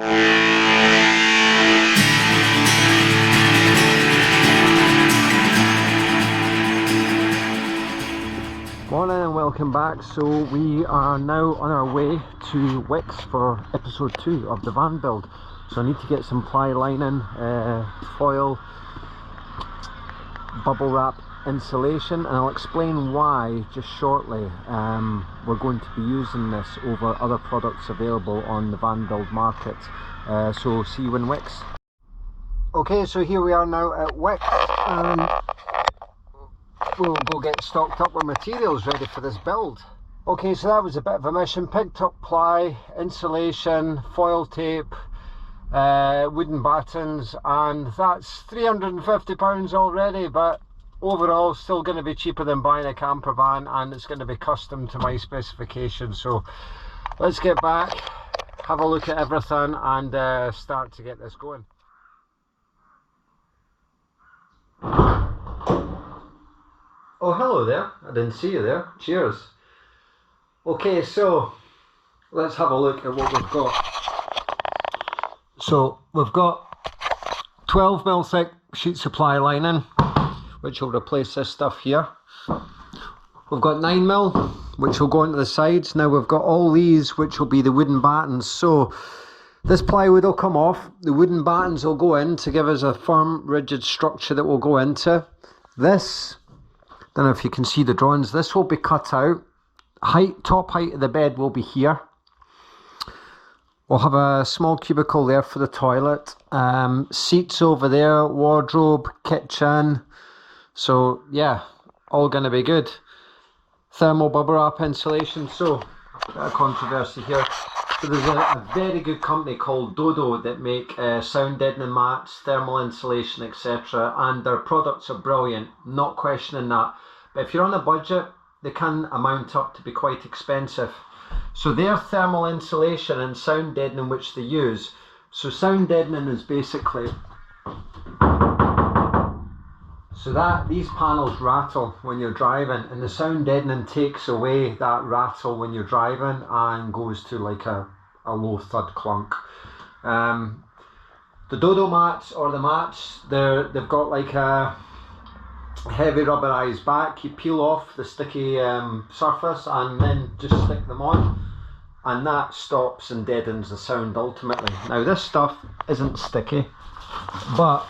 Morning and welcome back. So we are now on our way to Wicks for episode 2 of the van build. So I need to get some ply lining, foil, bubble wrap, insulation, and I'll explain why just shortly. We're going to be using this over other products available on the van build market. So see you in Wicks. Okay, so here we are now at Wicks. We'll go get stocked up with materials ready for this build. Okay, so that was a bit of a mission. Picked up ply, insulation, foil tape, wooden battens, and that's £350 already, but overall still going to be cheaper than buying a camper van, and it's going to be custom to my specifications. So let's get back, have a look at everything, and start to get this going. Oh, hello there. I didn't see you there. Cheers. Okay, so let's have a look at what we've got. So we've got 12mm thick sheets of ply lining, which will replace this stuff here. We've got 9mm, which will go into the sides. Now we've got all these, which will be the wooden battens. So this plywood will come off. The wooden battens will go in to give us a firm, rigid structure that will go into. This, don't know if you can see the drawings, this will be cut out. Top height of the bed will be here. We'll have a small cubicle there for the toilet. Seats over there, wardrobe, kitchen. So yeah, all going to be good. Thermal bubble wrap insulation. So, a bit of controversy here. So there's a very good company called Dodo that make sound deadening mats, thermal insulation, etc. And their products are brilliant, not questioning that. But if you're on a budget, they can amount up to be quite expensive. So their thermal insulation and sound deadening which they use. So sound deadening is basically, so that these panels rattle when you're driving, and the sound deadening takes away that rattle when you're driving and goes to like a low thud clunk. The Dodo mats, or the mats, they've got like a heavy rubberized back. You peel off the sticky surface and then just stick them on, and that stops and deadens the sound ultimately. Now this stuff isn't sticky, but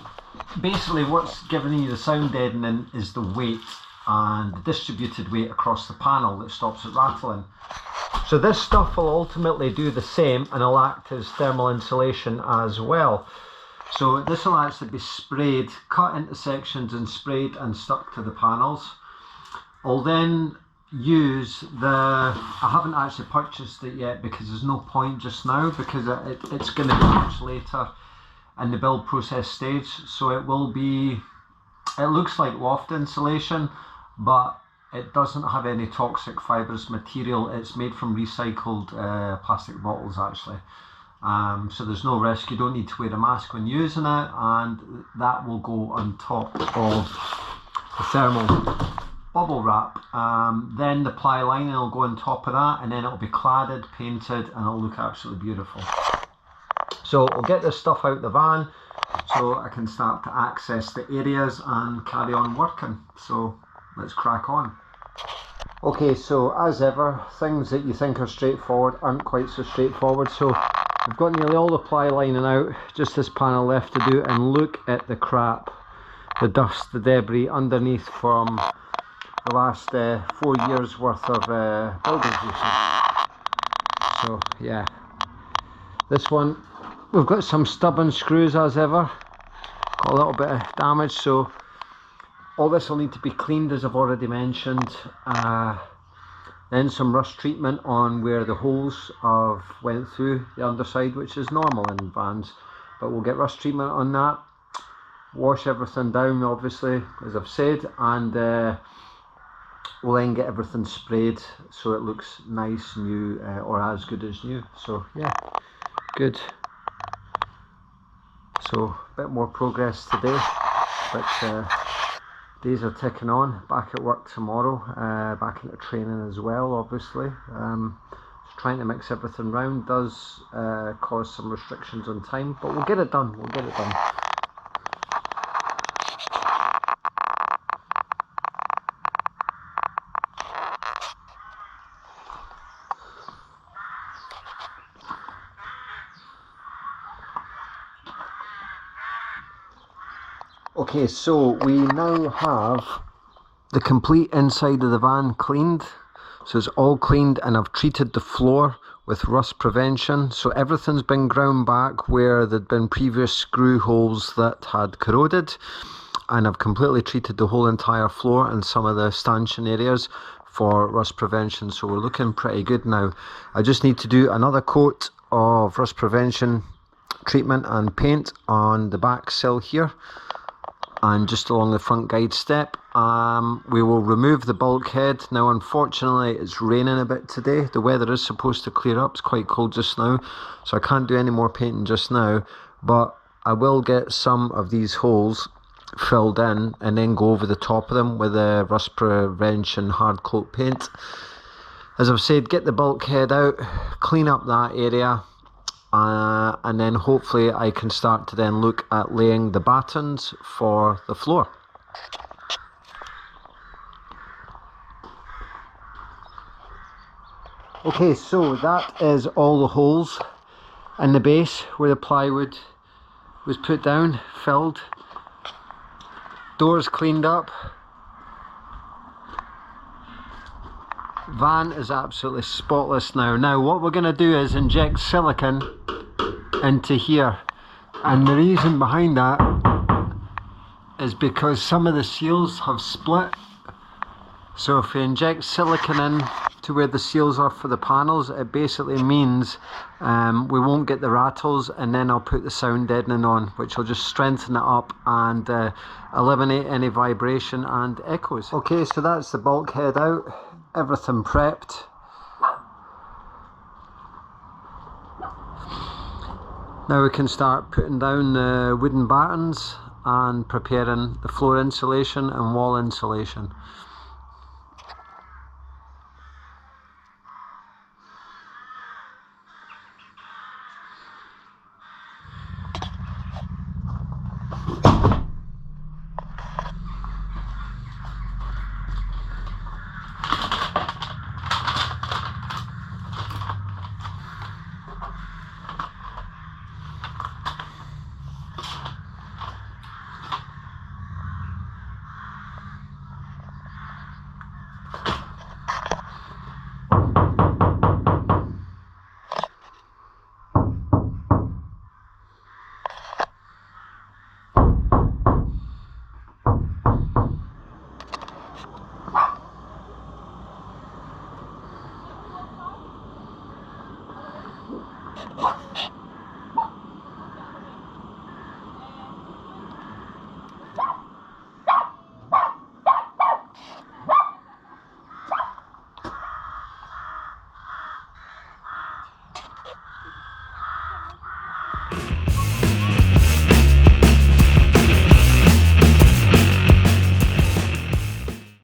basically what's giving you the sound deadening is the weight and the distributed weight across the panel that stops it rattling. So this stuff will ultimately do the same and will act as thermal insulation as well. So this will actually be sprayed, cut into sections and sprayed and stuck to the panels. I'll then use I haven't actually purchased it yet because there's no point just now, because it's going to be much later in the build process stage. So it looks like loft insulation, but it doesn't have any toxic fibrous material. It's made from recycled plastic bottles actually. So there's no risk. You don't need to wear a mask when using it, and that will go on top of the thermal bubble wrap. Then the ply lining will go on top of that, and then it'll be cladded, painted, and it'll look absolutely beautiful. So we'll get this stuff out the van so I can start to access the areas and carry on working. So let's crack on. Okay, so as ever, things that you think are straightforward aren't quite so straightforward. So I've got nearly all the ply lining out, just this panel left to do, and look at the crap, the dust, the debris underneath from the last 4 years worth of building usage. So yeah, this one, we've got some stubborn screws as ever, got a little bit of damage, so all this will need to be cleaned as I've already mentioned. Then some rust treatment on where the holes went through the underside, which is normal in vans, but we'll get rust treatment on that. Wash everything down obviously, as I've said, and we'll then get everything sprayed so it looks nice, new, or as good as new. So yeah, good. So a bit more progress today, but days are ticking on. Back at work tomorrow, back into training as well obviously. Just trying to mix everything round does cause some restrictions on time, but we'll get it done, we'll get it done. Okay, so we now have the complete inside of the van cleaned. So it's all cleaned, and I've treated the floor with rust prevention. So everything's been ground back where there'd been previous screw holes that had corroded, and I've completely treated the whole entire floor and some of the stanchion areas for rust prevention. So we're looking pretty good now. I just need to do another coat of rust prevention treatment and paint on the back sill here and just along the front guide step. We will remove the bulkhead. Now unfortunately it's raining a bit today. The weather is supposed to clear up. It's quite cold just now, so I can't do any more painting just now, but I will get some of these holes filled in and then go over the top of them with a rust prevention hard coat paint. As I've said, get the bulkhead out, clean up that area, and then hopefully I can start to then look at laying the battens for the floor. Okay, so that is all the holes in the base where the plywood was put down, filled. Doors cleaned up. Van is absolutely spotless now. Now what we're going to do is inject silicone into here, and the reason behind that is because some of the seals have split. So if we inject silicone in to where the seals are for the panels, it basically means we won't get the rattles, and then I'll put the sound deadening on, which will just strengthen it up and eliminate any vibration and echoes. Okay, so that's the bulkhead out, everything prepped. Now we can start putting down the wooden battens and preparing the floor insulation and wall insulation.